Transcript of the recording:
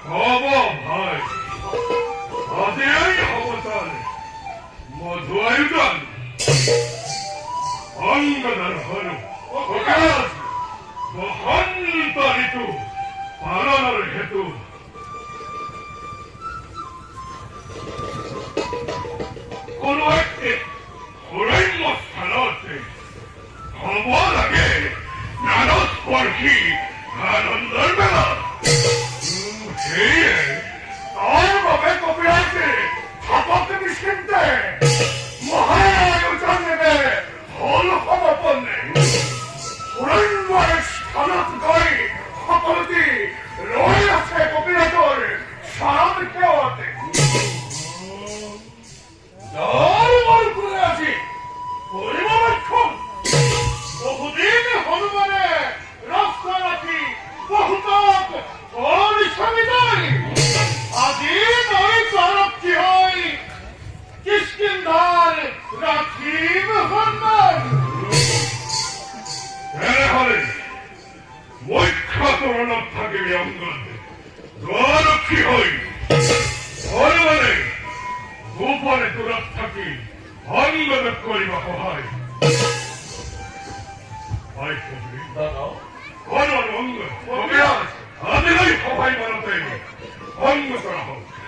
হব ভাই আজি এই অবতার মধু আয়োজন অঙ্গদার হল বসন্ত ঋতু পালনের হেতু কোনো একটি সুরম্য স্থানতে হব লাগে নানস্পর্শী আনন্দের মেলা সেয়ে তার বাবে কপিরাজে ছাপকে নিশ্চিন্তে মহায়োজন নেবে হল সমপন্নে সুৰম্যৰ স্থানত গৈ সকলোটি ৰৈ আছে কপিৰাজৰ চৰণ সেৱতে মোৰ কোনে আজি কৰিব লক্ষণ বহুদিন হনুমানে ৰাস্তা ৰাখি বহুতক পৰিচয় আজি মই গৰক্ষী হৈ কিষ্কিন্ধাৰ ৰাখিম সন্মান এনেহলে মুখ্য তোৰণত থাকিবি অংগদ গৰক্ষী হৈ হনুমানে গোপনে দূৰত থাকি অংগদক কৰিব সহায় হনুমান অংগদ আজিলৈ সহায় মানতে অংগ কৰা হওক